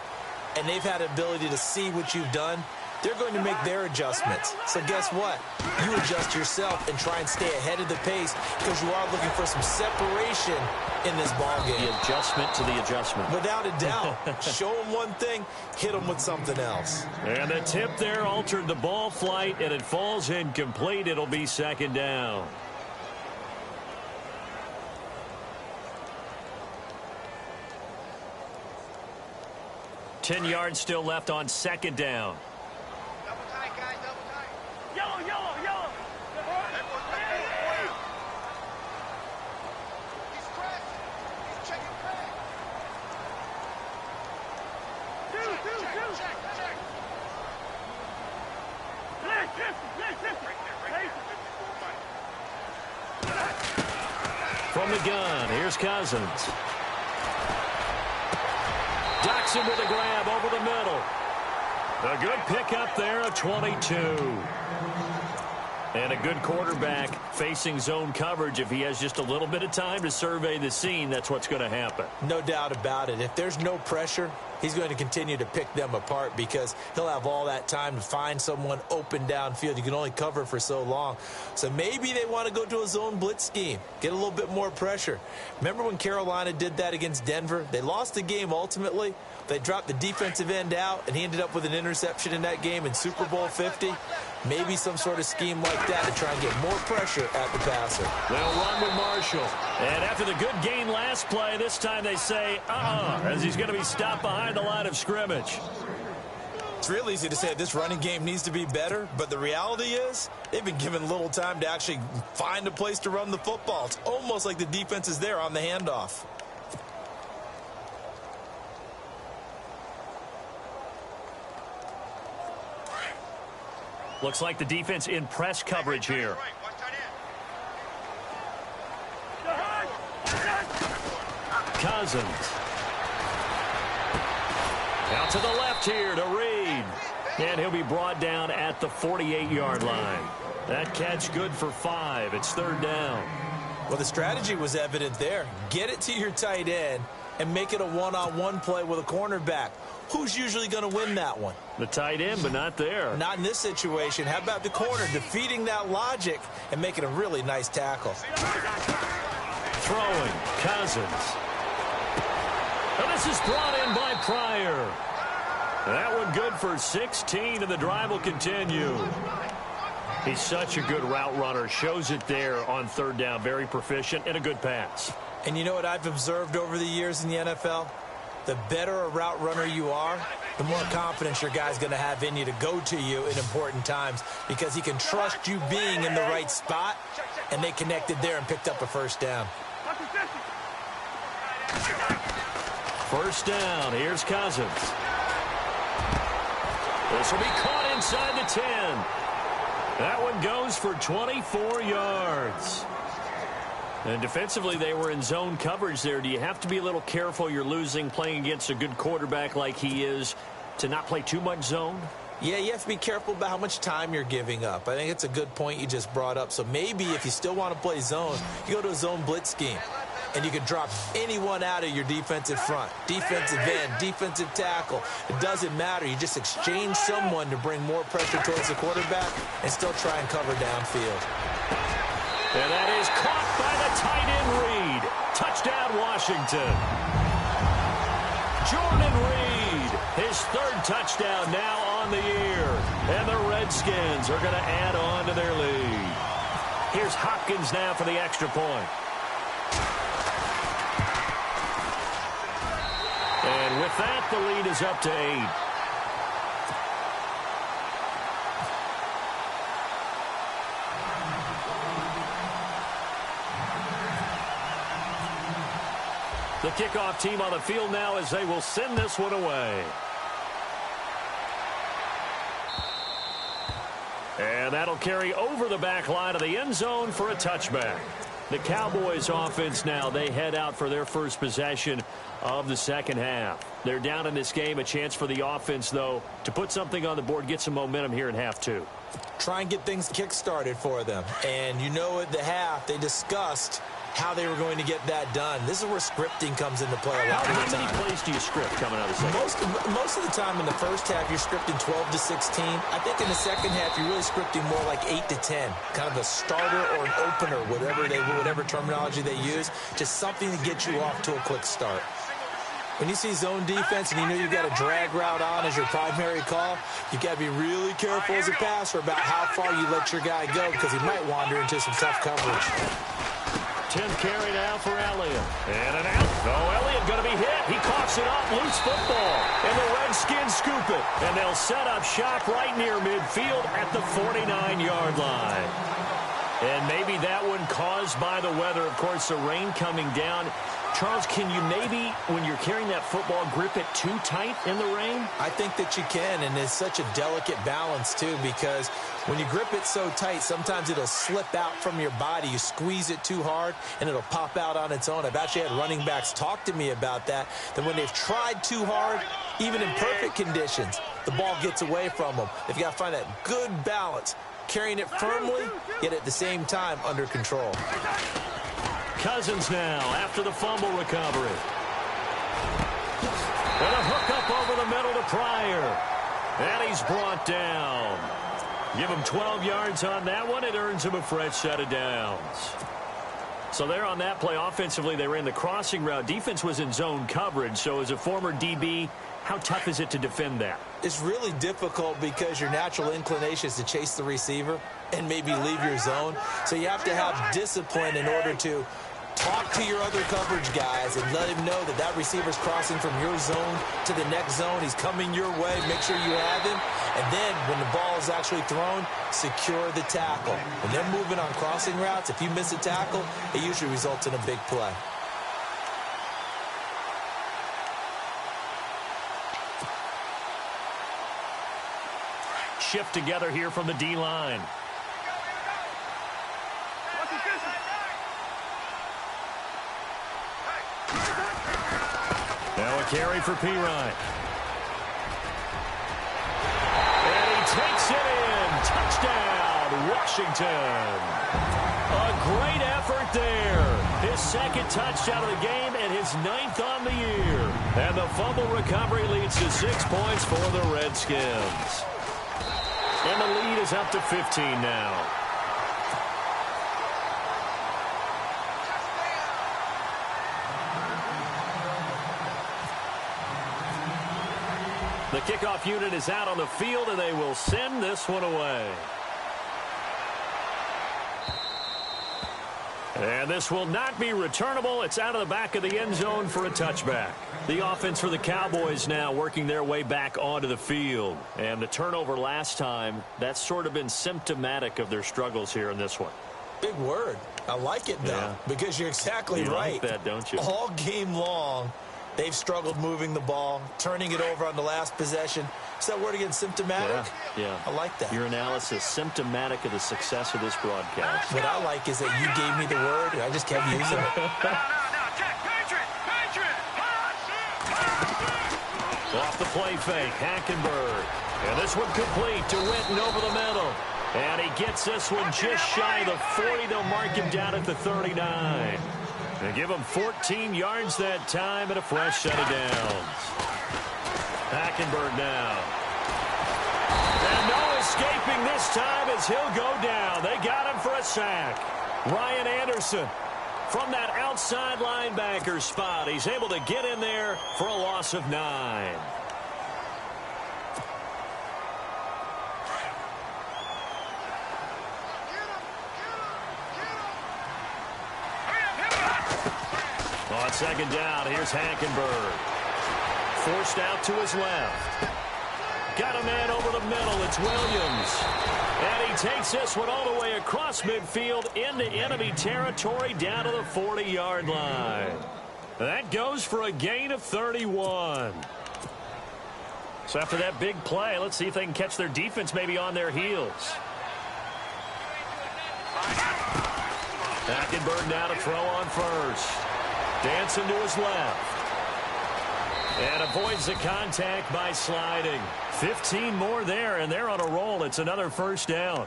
and they've had the ability to see what you've done. They're going to make their adjustments. So guess what? You adjust yourself and try and stay ahead of the pace because you are looking for some separation in this ballgame. The adjustment to the adjustment. Without a doubt. Show them one thing, hit them with something else. And the tip there altered the ball flight, and it falls incomplete. It'll be 2nd down. Ten yards still left on 2nd down. Yellow. He's checking crack. Check. From the gun, here's Cousins. Docks him with a grab over the middle. A good pickup there, a 22. And a good quarterback facing zone coverage. If he has just a little bit of time to survey the scene, that's what's going to happen. No doubt about it. If there's no pressure, he's going to continue to pick them apart because he'll have all that time to find someone open downfield. You can only cover for so long. So maybe they want to go to a zone blitz scheme, get a little bit more pressure. Remember when Carolina did that against Denver? They lost the game ultimately. They dropped the defensive end out, and he ended up with an interception in that game in Super Bowl 50. Maybe some sort of scheme like that to try and get more pressure at the passer. They'll run with Marshall. And after the good gain last play, this time they say, as he's going to be stopped behind the line of scrimmage. It's real easy to say this running game needs to be better, but the reality is they've been given little time to actually find a place to run the football. It's almost like the defense is there on the handoff. Looks like the defense in press coverage here. Cousins. Out to the left here to Reed. And he'll be brought down at the 48-yard line. That catch good for 5. It's 3rd down. Well, the strategy was evident there. Get it to your tight end and make it a one-on-one play with a cornerback. Who's usually going to win that one? The tight end, but not there. Not in this situation. How about the corner defeating that logic and making a really nice tackle? Throwing, Cousins. And this is brought in by Pryor. That one good for 16, and the drive will continue. He's such a good route runner. Shows it there on 3rd down. Very proficient and a good pass. And you know what I've observed over the years in the NFL? The better a route runner you are, the more confidence your guy's going to have in you to go to you in important times because he can trust you being in the right spot, and they connected there and picked up a 1st down. 1st down. Here's Cousins. This will be caught inside the 10. That one goes for 24 yards. And defensively, they were in zone coverage there. Do you have to be a little careful? You're losing playing against a good quarterback like he is to not play too much zone? Yeah, you have to be careful about how much time you're giving up. I think it's a good point you just brought up. So maybe if you still want to play zone, you go to a zone blitz scheme. And you can drop anyone out of your defensive front, defensive end, defensive tackle. It doesn't matter. You just exchange someone to bring more pressure towards the quarterback and still try and cover downfield. And that is caught by the tight end Reed. Touchdown, Washington. Jordan Reed, his 3rd touchdown now on the year. And the Redskins are going to add on to their lead. Here's Hopkins now for the extra point. And with that, the lead is up to 8. The kickoff team on the field now as they will send this one away. And that'll carry over the back line of the end zone for a touchback. The Cowboys offense now, they head out for their first possession of the 2nd half. They're down in this game. A chance for the offense, though, to put something on the board, get some momentum here in half 2. Try and get things kick-started for them. And you know at the half, they discussed how they were going to get that done. This is where scripting comes into play a lot of the time. How many plays do you script coming out of the second? Most of the time in the first half, you're scripting 12 to 16. I think in the second half, you're really scripting more like 8 to 10. Kind of a starter or an opener, whatever terminology they use. Just something to get you off to a quick start. When you see zone defense and you know you've got a drag route on as your primary call, you've got to be really careful as a passer about how far you let your guy go because he might wander into some tough coverage. 10th carry now for Elliott. And an out. Oh, Elliott going to be hit. He coughs it up. Loose football. And the Redskins scoop it. And they'll set up shop right near midfield at the 49-yard line. And maybe that one caused by the weather. Of course, the rain coming down. Charles, can you maybe, when you're carrying that football, grip it too tight in the rain? I think that you can, and it's such a delicate balance, too, because when you grip it so tight, sometimes it'll slip out from your body. You squeeze it too hard, and it'll pop out on its own. I've actually had running backs talk to me about that when they've tried too hard, even in perfect conditions, the ball gets away from them. They've got to find that good balance, carrying it firmly, yet at the same time under control. Cousins now after the fumble recovery. And a hook up Fryer. And he's brought down. Give him 12 yards on that one. It earns him a fresh set of downs. So there on that play, offensively, they ran the crossing route. Defense was in zone coverage. So as a former DB, how tough is it to defend that? It's really difficult because your natural inclination is to chase the receiver and maybe leave your zone. So you have to have discipline in order to talk to your other coverage guys and let him know that that receiver's crossing from your zone to the next zone. He's coming your way. Make sure you have him. And then when the ball is actually thrown, secure the tackle. When they're moving on crossing routes, if you miss a tackle, it usually results in a big play. Shift together here from the D-line. Now a carry for Pirine. And he takes it in. Touchdown, Washington. A great effort there. His second touchdown of the game and his 9th on the year. And the fumble recovery leads to 6 points for the Redskins. And the lead is up to 15 now. The kickoff unit is out on the field, and they will send this one away. And this will not be returnable. It's out of the back of the end zone for a touchback. The offense for the Cowboys now working their way back onto the field. And the turnover last time, that's sort of been symptomatic of their struggles here in this one. Big word. I like it, though, because you're exactly right. You like that, don't you? All game long, they've struggled moving the ball, turning it over on the last possession. Is that word again, symptomatic? Yeah. I like that. Your analysis, symptomatic of the success of this broadcast. What I like is that you gave me the word, and I just kept using it. Off the play fake, Hackenberg. And this one complete to Witten over the middle. And he gets this one just shy of the 40. They'll mark him down at the 39. They give him 14 yards that time and a fresh set of downs. Hackenberg now. And no escaping this time as he'll go down. They got him for a sack. Ryan Anderson from that outside linebacker spot. He's able to get in there for a loss of 9. On second down, here's Hackenberg. Forced out to his left. Got a man over the middle. It's Williams. And he takes this one all the way across midfield into enemy territory down to the 40-yard line. That goes for a gain of 31. So after that big play, let's see if they can catch their defense maybe on their heels. Hackenberg now to throw on first. Dancing to his left. And avoids the contact by sliding. 15 more there, and they're on a roll. It's another first down.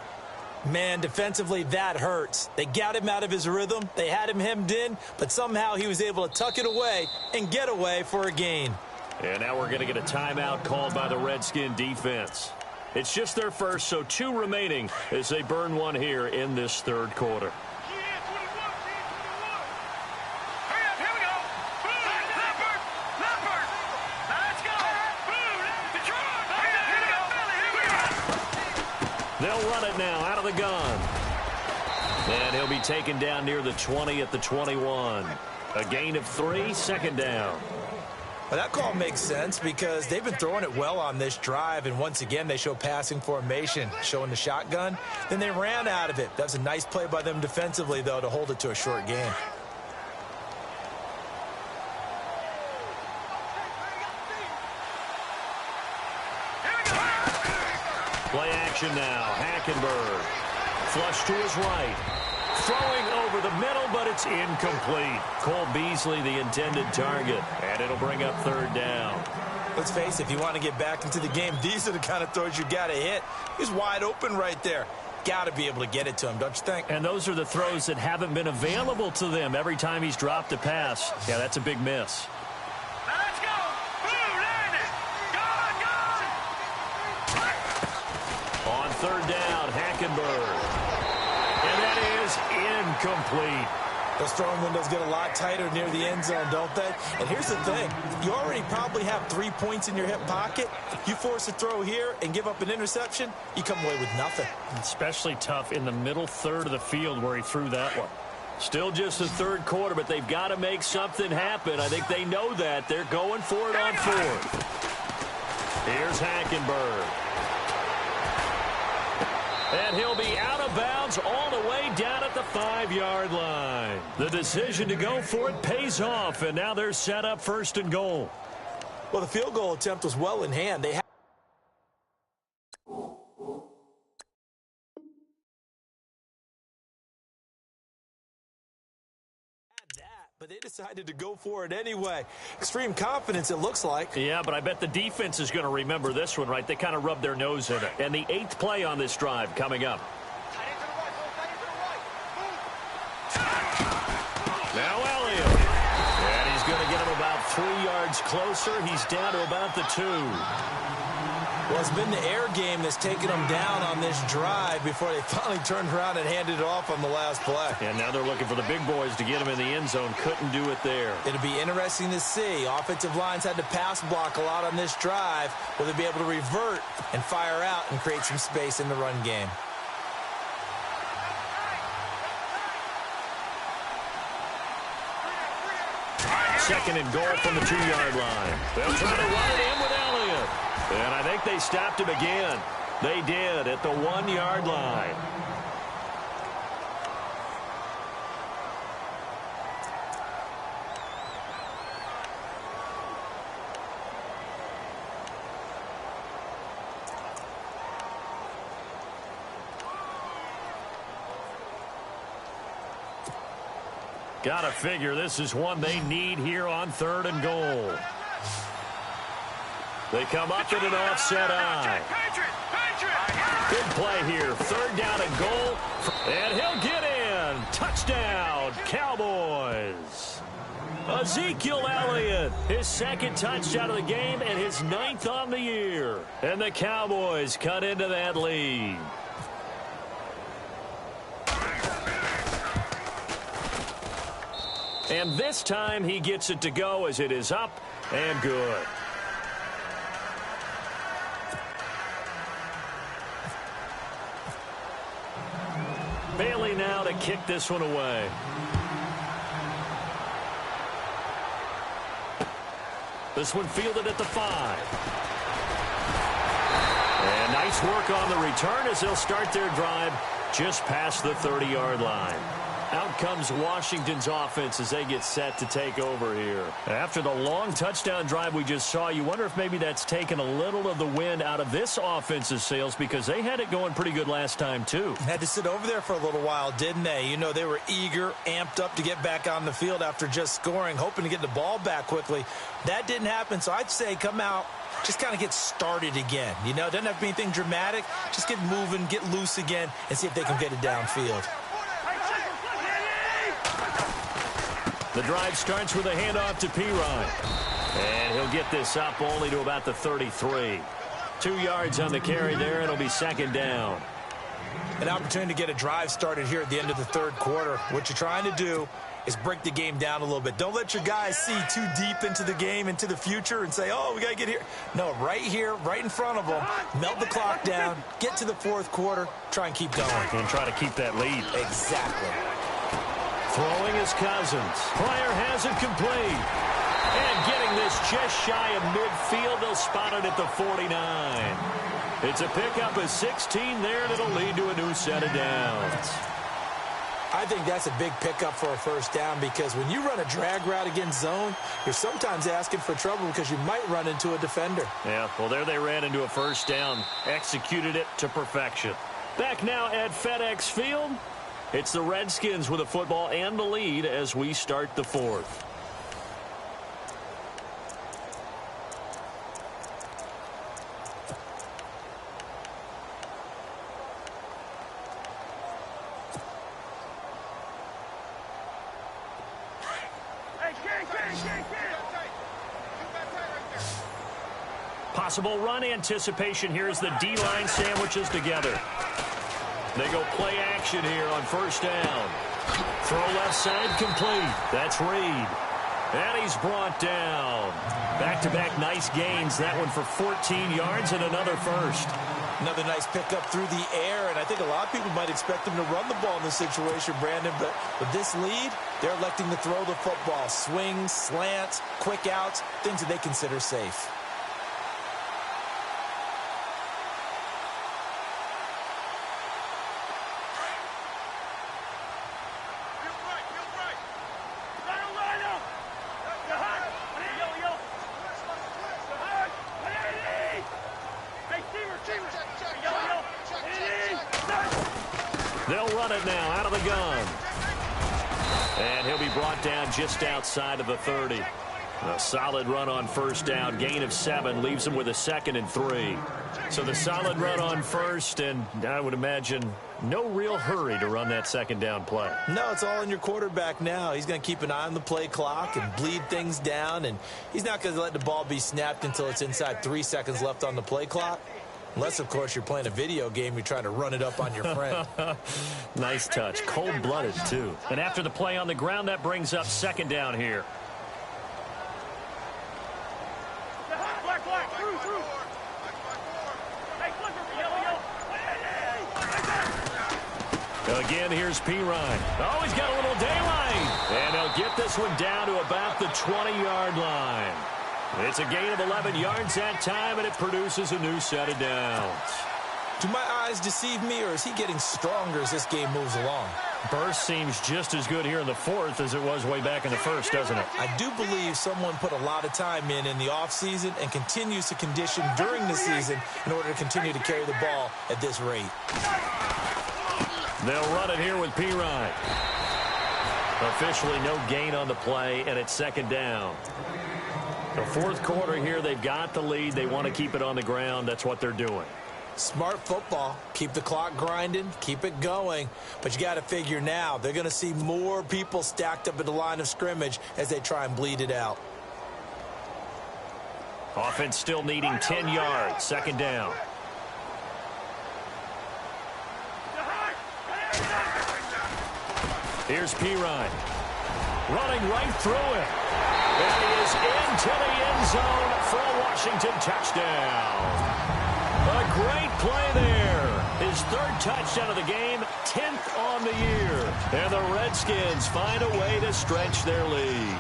Man, defensively, that hurts. They got him out of his rhythm. They had him hemmed in, but somehow he was able to tuck it away and get away for a gain. And now we're going to get a timeout called by the Redskin defense. It's just their first, so 2 remaining as they burn one here in this third quarter. They'll run it now out of the gun. And he'll be taken down near the 20 at the 21. A gain of 3, second down. Well, that call makes sense because they've been throwing it well on this drive, and once again they show passing formation, showing the shotgun. Then they ran out of it. That's a nice play by them defensively, though, to hold it to a short gain. Play action now. Hackenberg. Flush to his right. Throwing over the middle, but it's incomplete. Cole Beasley, the intended target. And it'll bring up third down. Let's face it, if you want to get back into the game, these are the kind of throws you got to hit. He's wide open right there. Got to be able to get it to him, don't you think? And those are the throws that haven't been available to them every time he's dropped a pass. Yeah, that's a big miss. Let's go. Boom, land it. Go, go. third down. Hackenberg. And that is incomplete. Those throwing windows get a lot tighter near the end zone, don't they? And here's the thing. You already probably have 3 points in your hip pocket. You force a throw here and give up an interception, you come away with nothing. Especially tough in the middle third of the field where he threw that one. Still just the third quarter, but they've got to make something happen. I think they know that. They're going for it on fourth. Here's Hackenberg. And he'll be out of bounds all the way down at the 5-yard line. The decision to go for it pays off, and now they're set up first and goal. Well, the field goal attempt was well in hand. They had that, but they decided to go for it anyway. Extreme confidence, it looks like. Yeah, but I bet the defense is going to remember this one, right? They kind of rubbed their nose in it. And the 8th play on this drive coming up. Now Elliott. And he's going to get him about 3 yards closer. He's down to about the 2. Well, it's been the air game that's taken them down on this drive before they finally turned around and handed it off on the last play. And now they're looking for the big boys to get him in the end zone. Couldn't do it there. It'll be interesting to see. Offensive lines had to pass block a lot on this drive. Will they be able to revert and fire out and create some space in the run game? Second and goal from the 2-yard line. They'll try to run it in with Elliott. And I think they stopped him again. They did at the 1-yard line. Gotta figure this is one they need here on 3rd and goal. They come up in an offset eye. Good play here. 3rd down and goal. And he'll get in. Touchdown, Cowboys. Ezekiel Elliott, his 2nd touchdown of the game and his 9th on the year. And the Cowboys cut into that lead. And this time he gets it to go as it is up and good. Bailey now to kick this one away. This one fielded at the 5. And nice work on the return as they'll start their drive just past the 30-yard line. Out comes Washington's offense as they get set to take over here. After the long touchdown drive we just saw, you wonder if maybe that's taken a little of the wind out of this offense's sails because they had it going pretty good last time, too. Had to sit over there for a little while, didn't they? You know, they were eager, amped up to get back on the field after just scoring, hoping to get the ball back quickly. That didn't happen, so I'd say come out, just kind of get started again. You know, it doesn't have to be anything dramatic. Just get moving, get loose again, and see if they can get it downfield. The drive starts with a handoff to P-Ryan. And he'll get this up only to about the 33. 2 yards on the carry there, and it'll be 2nd down. An opportunity to get a drive started here at the end of the 3rd quarter. What you're trying to do is break the game down a little bit. Don't let your guys see too deep into the game, into the future, and say, oh, we got to get here. No, right here, right in front of them, melt the clock down, get to the 4th quarter, try and keep going. And try to keep that lead. Exactly. Throwing his Cousins. Pryor has it complete. And getting this just shy of midfield, they'll spot it at the 49. It's a pickup of 16 there, and it'll lead to a new set of downs. I think that's a big pickup for a 1st down because when you run a drag route against zone, you're sometimes asking for trouble because you might run into a defender. Yeah, well, there they ran into a 1st down. Executed it to perfection. Back now at FedEx Field. It's the Redskins with a football and the lead as we start the 4th. Possible run anticipation here as the D-line sandwiches together. They go play action here on first down. Throw left side complete. That's Reed. And he's brought down. Back-to-back nice gains. That one for 14 yards and another first. Another nice pickup through the air, and I think a lot of people might expect him to run the ball in this situation, Brandon, but with this lead, they're electing to throw the football. Swings, slants, quick outs, things that they consider safe. They'll run it now out of the gun. And he'll be brought down just outside of the 30. A solid run on first down. Gain of 7 leaves him with a 2nd and 3. So the solid run on first, and I would imagine no real hurry to run that 2nd down play. No, it's all in your quarterback now. He's going to keep an eye on the play clock and bleed things down, and he's not going to let the ball be snapped until it's inside 3 seconds left on the play clock. Unless, of course, you're playing a video game, you're trying to run it up on your friend. Nice touch. Cold-blooded, too. And after the play on the ground, that brings up 2nd down here. Again, here's P. Ryan. Oh, he's got a little daylight. And he'll get this one down to about the 20-yard line. It's a gain of 11 yards that time, and it produces a new set of downs. Do my eyes deceive me, or is he getting stronger as this game moves along? Burst seems just as good here in the 4th as it was way back in the 1st, doesn't it? I do believe someone put a lot of time in the offseason and continues to condition during the season in order to continue to carry the ball at this rate. They'll run it here with P. Ryan. Officially no gain on the play, and it's 2nd down. The 4th quarter here, they've got the lead. They want to keep it on the ground. That's what they're doing. Smart football. Keep the clock grinding. Keep it going. But you got to figure now, they're going to see more people stacked up at the line of scrimmage as they try and bleed it out. Offense still needing 10 yards. 2nd down. Here's P. Ryan. Running right through it. And he is into the end zone for a Washington touchdown. A great play there. His 3rd touchdown of the game, 10th on the year. And the Redskins find a way to stretch their lead.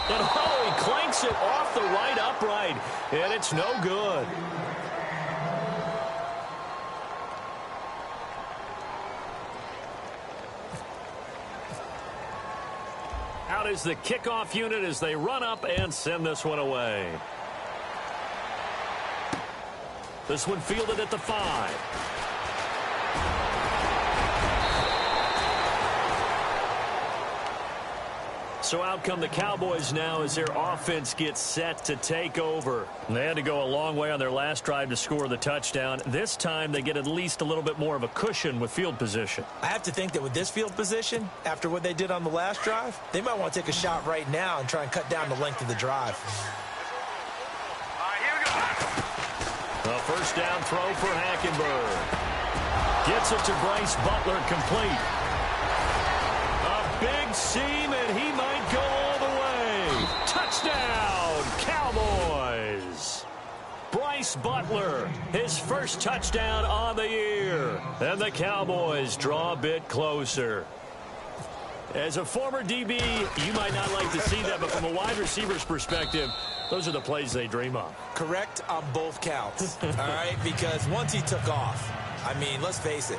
And oh, he clanks it off the right upright. And it's no good. Out is the kickoff unit as they run up and send this one away. This one fielded at the 5. So out come the Cowboys now as their offense gets set to take over. And they had to go a long way on their last drive to score the touchdown. This time they get at least a little bit more of a cushion with field position. I have to think that with this field position, after what they did on the last drive, they might want to take a shot right now and try and cut down the length of the drive. A first down throw for Hackenberg. Gets it to Bryce Butler complete. A big seam, and he might go all the way. Touchdown, Cowboys. Bryce Butler, his first touchdown on the year. And the Cowboys draw a bit closer. As a former DB, you might not like to see that, but from a wide receiver's perspective, those are the plays they dream of. Correct on both counts, all right? Because once he took off, I mean, let's face it,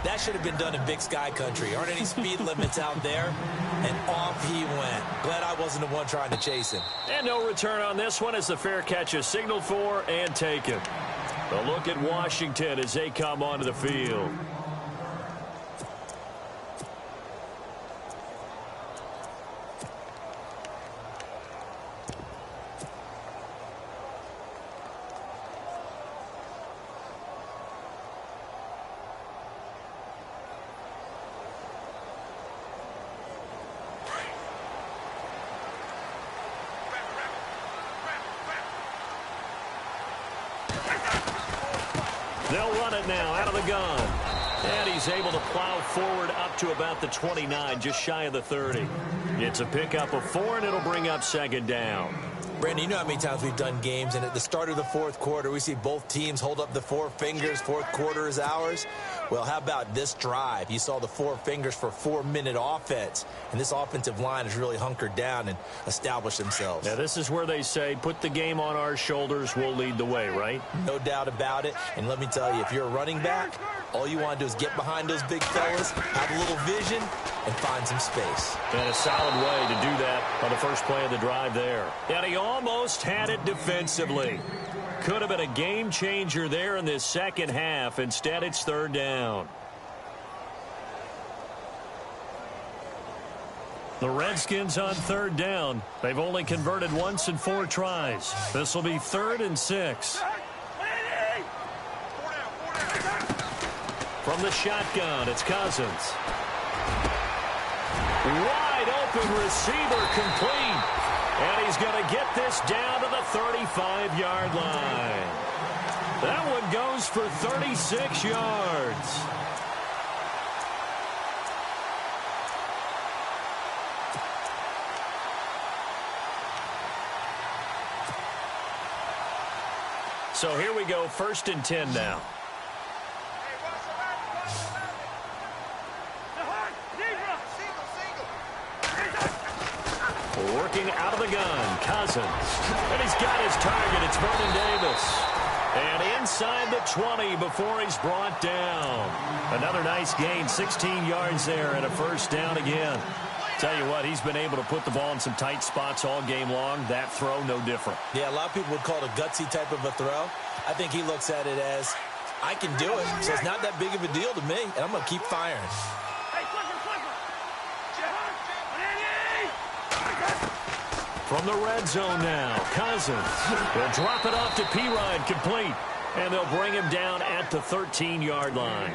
that should have been done in Big Sky country. Aren't any speed limits out there? And off he went. Glad I wasn't the one trying to chase him. And no return on this one as the fair catch is signaled for and taken. A look at Washington as they come onto the field. They'll run it now out of the gun. And he's able to plow forward up to about the 29, just shy of the 30. It's a pickup of 4, and it'll bring up second down. Brandon, you know how many times we've done games, and at the start of the fourth quarter, we see both teams hold up the 4 fingers, fourth quarter is ours. Well, how about this drive? You saw the 4 fingers for 4-minute offense, and this offensive line has really hunkered down and established themselves. Now, this is where they say, put the game on our shoulders, we'll lead the way, right? No doubt about it, and let me tell you, if you're a running back, all you want to do is get behind those big fellas, have a little vision, and find some space. And a solid way to do that on the first play of the drive there. And he almost had it defensively. Could have been a game changer there in this second half. Instead, it's third down. The Redskins on third down. They've only converted once in 4 tries. This will be 3rd and 6. From the shotgun, it's Cousins. Wide open receiver complete. And he's going to get this down to the 35-yard line. That one goes for 36 yards. So here we go, 1st and 10 now. Working out of the gun, Cousins. And he's got his target. It's Vernon Davis. And inside the 20 before he's brought down. Another nice gain, 16 yards there and a first down again. Tell you what, he's been able to put the ball in some tight spots all game long. That throw, no different. Yeah, a lot of people would call it a gutsy type of a throw. I think he looks at it as, I can do it, so it's not that big of a deal to me, and I'm going to keep firing. From the red zone now, Cousins. They'll drop it off to P-Ride, complete. And they'll bring him down at the 13-yard line.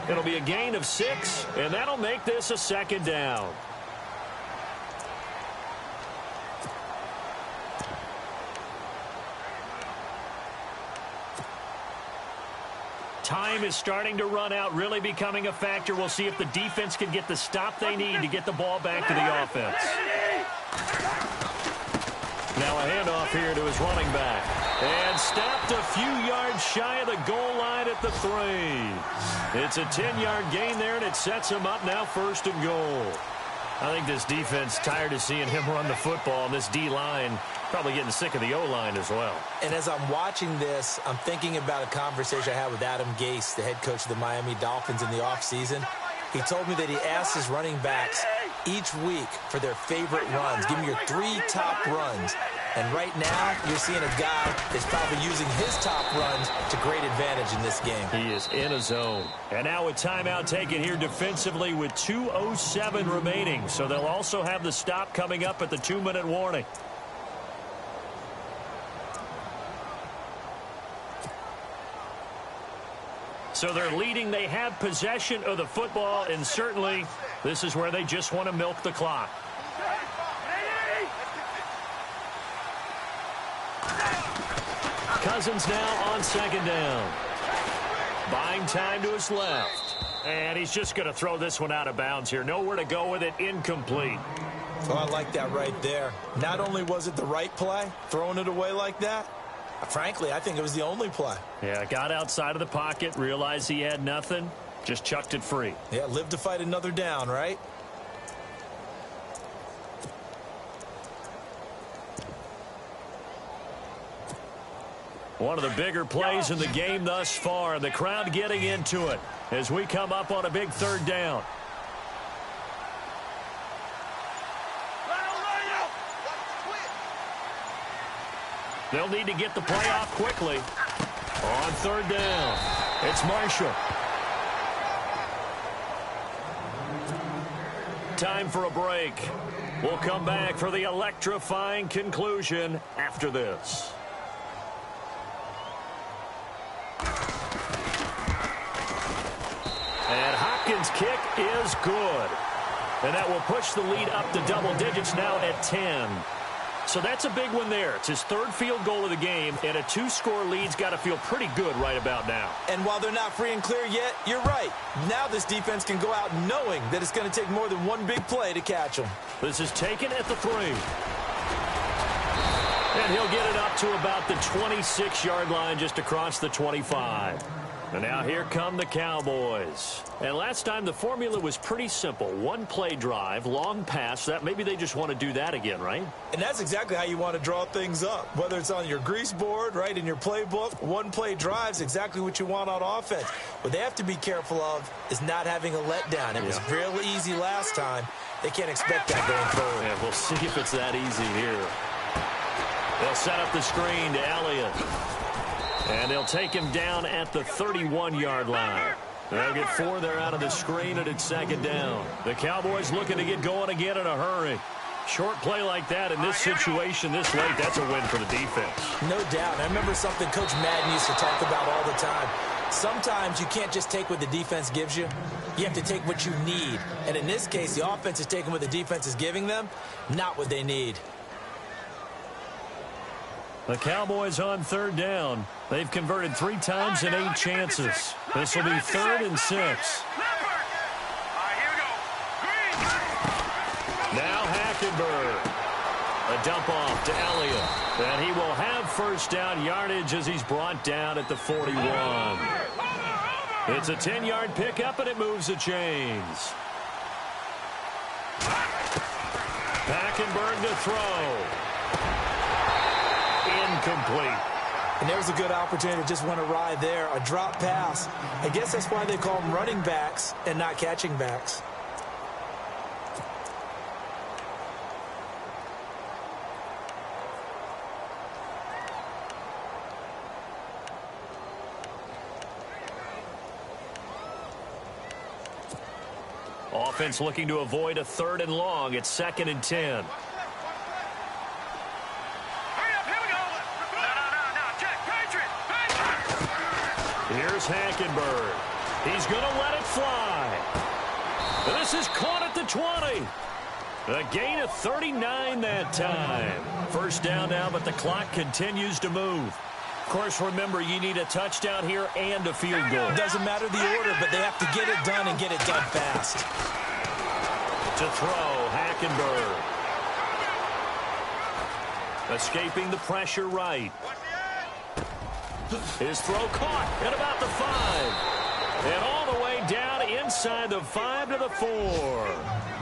It'll be a gain of 6, and that'll make this a second down. Time is starting to run out, really becoming a factor. We'll see if the defense can get the stop they need to get the ball back to the offense. Now a handoff here to his running back. And stopped a few yards shy of the goal line at the 3. It's a 10-yard gain there, and it sets him up now 1st and goal. I think this defense tired of seeing him run the football, and this D-line probably getting sick of the O-line as well. And as I'm watching this, I'm thinking about a conversation I had with Adam Gase, the head coach of the Miami Dolphins in the offseason. He told me that he asked his running backs each week for their favorite runs. Give me your 3 top runs. And right now, you're seeing a guy that's probably using his top runs to great advantage in this game. He is in a zone. And now a timeout taken here defensively with 2:07 remaining. So they'll also have the stop coming up at the 2-minute warning. So they're leading. They have possession of the football, and certainly this is where they just want to milk the clock. Cousins now on second down. Buying time to his left. And he's just going to throw this one out of bounds here. Nowhere to go with it. Incomplete. Oh, I like that right there. Not only was it the right play, throwing it away like that, frankly, I think it was the only play. Yeah, got outside of the pocket, realized he had nothing, just chucked it free. Yeah, live to fight another down, right? One of the bigger plays in the game thus far. The crowd getting into it as we come up on a big 3rd down. They'll need to get the play off quickly. On 3rd down, it's Marshall. Time for a break. We'll come back for the electrifying conclusion after this. And Hopkins' kick is good. And that will push the lead up to double digits now at 10. So that's a big one there. It's his third field goal of the game, and a 2-score lead's got to feel pretty good right about now. And while they're not free and clear yet, you're right. Now this defense can go out knowing that it's going to take more than one big play to catch them. This is taken at the 3. And he'll get it up to about the 26-yard line, just across the 25. And now here come the Cowboys. And last time the formula was pretty simple. One-play drive, long pass. That maybe they just want to do that again, right? And that's exactly how you want to draw things up. Whether it's on your grease board, right, in your playbook, one-play drive's exactly what you want on offense. What they have to be careful of is not having a letdown. It was real easy last time. They can't expect that going forward. Yeah, we'll see if it's that easy here. They'll set up the screen to Elliott. And they'll take him down at the 31-yard line. They'll get 4 there out of the screen, and it's second down. The Cowboys looking to get going again in a hurry. Short play like that in this situation this late, that's a win for the defense. No doubt. I remember something Coach Madden used to talk about all the time. Sometimes you can't just take what the defense gives you. You have to take what you need. And in this case, the offense is taking what the defense is giving them, not what they need. The Cowboys on third down. They've converted 3 times in 8 chances. This will be 3rd and 6. Now Hackenberg. A dump off to Elliott. And he will have first down yardage as he's brought down at the 41. It's a 10-yard pickup, and it moves the chains. Hackenberg to throw. Incomplete. And there was a good opportunity to just want to ride there. A drop pass. I guess that's why they call them running backs and not catching backs. Offense looking to avoid a 3rd and long. It's 2nd and 10. Here's Hackenberg. He's going to let it fly. And this is caught at the 20. A gain of 39 that time. First down now, but the clock continues to move. Of course, remember, you need a touchdown here and a field goal. It doesn't matter the order, but they have to get it done and get it done fast. To throw, Hackenberg. Escaping the pressure right. His throw caught at about the 5. And all the way down inside the 5 to the 4.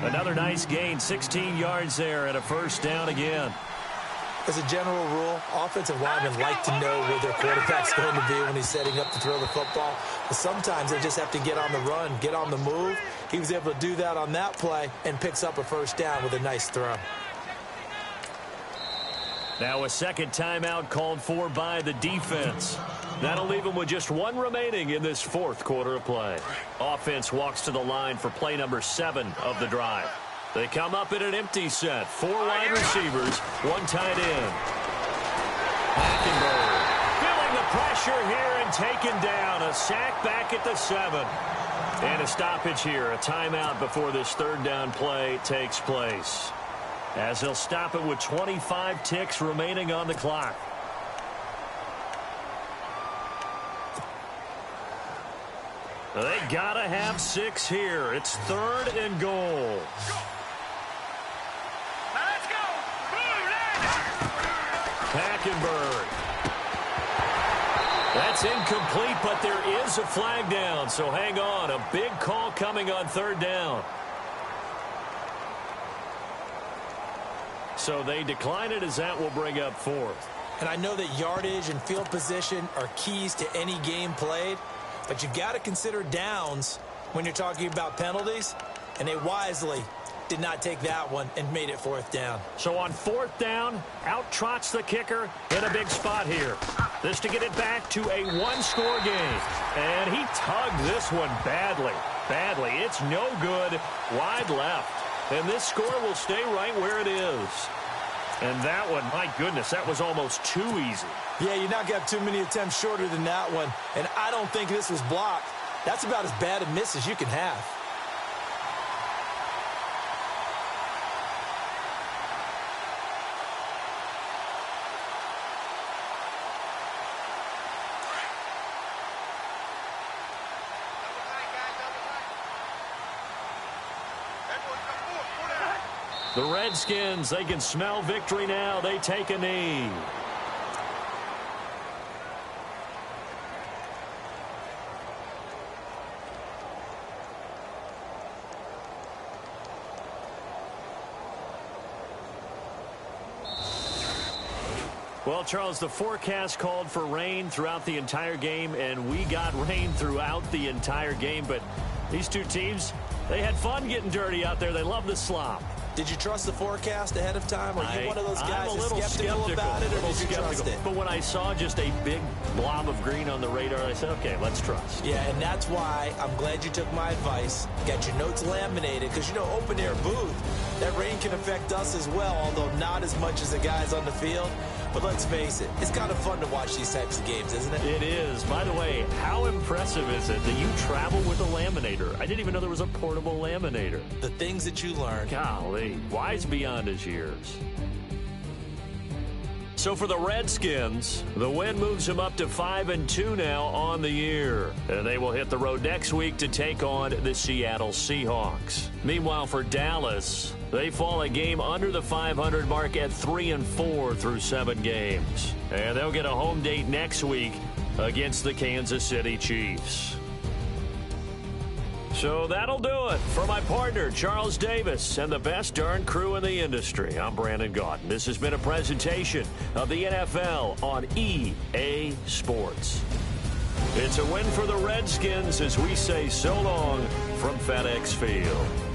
Another nice gain, 16 yards there, and a first down again. As a general rule, offensive linemen like to know where their quarterback's going to be when he's setting up to throw the football. But sometimes they just have to get on the run, get on the move. He was able to do that on that play and picks up a first down with a nice throw. Now a second timeout called for by the defense. That'll leave them with just 1 remaining in this 4th quarter of play. Offense walks to the line for play number 7 of the drive. They come up in an empty set. 4 wide receivers, 1 tight end. Hackenberg feeling the pressure here and taken down. A sack back at the 7. And a stoppage here. A timeout before this 3rd down play takes place. As he'll stop it with 25 ticks remaining on the clock. They gotta have 6 here. It's 3rd and goal. Now let's go. Hackenberg. That's incomplete, but there is a flag down, so hang on. A big call coming on 3rd down. So they decline it, as that will bring up 4th. And I know that yardage and field position are keys to any game played, but you've got to consider downs when you're talking about penalties, and they wisely did not take that one and made it 4th down. So on 4th down, out trots the kicker in a big spot here. This to get it back to a 1-score game. And he tugged this one badly. It's no good. Wide left. And this score will stay right where it is. And that one, my goodness, that was almost too easy. Yeah, you're not going to have too many attempts shorter than that one. And I don't think this was blocked. That's about as bad a miss as you can have. The Redskins, they can smell victory now. They take a knee. Well, Charles, the forecast called for rain throughout the entire game, and we got rain throughout the entire game. But these two teams, they had fun getting dirty out there. They love the slop. Did you trust the forecast ahead of time? Are you one of those guys I'm a that's little skeptical about it, or did you trust it? But when I saw just a big blob of green on the radar, I said, okay, let's trust. Yeah, and that's why I'm glad you took my advice. Got your notes laminated, because, you know, open-air booth, that rain can affect us as well, although not as much as the guys on the field. But let's face it, it's kind of fun to watch these types of games, isn't it? It is. By the way, how impressive is it that you travel with a laminator? I didn't even know there was a portable laminator. The things that you learn. Golly, wise beyond his years. So for the Redskins, the win moves them up to 5-2 now on the year. And they will hit the road next week to take on the Seattle Seahawks. Meanwhile, for Dallas, they fall a game under the 500 mark at 3-4 through 7 games. And they'll get a home date next week against the Kansas City Chiefs. So that'll do it. For my partner, Charles Davis, and the best darn crew in the industry, I'm Brandon Gaudin. This has been a presentation of the NFL on EA Sports. It's a win for the Redskins as we say so long from FedEx Field.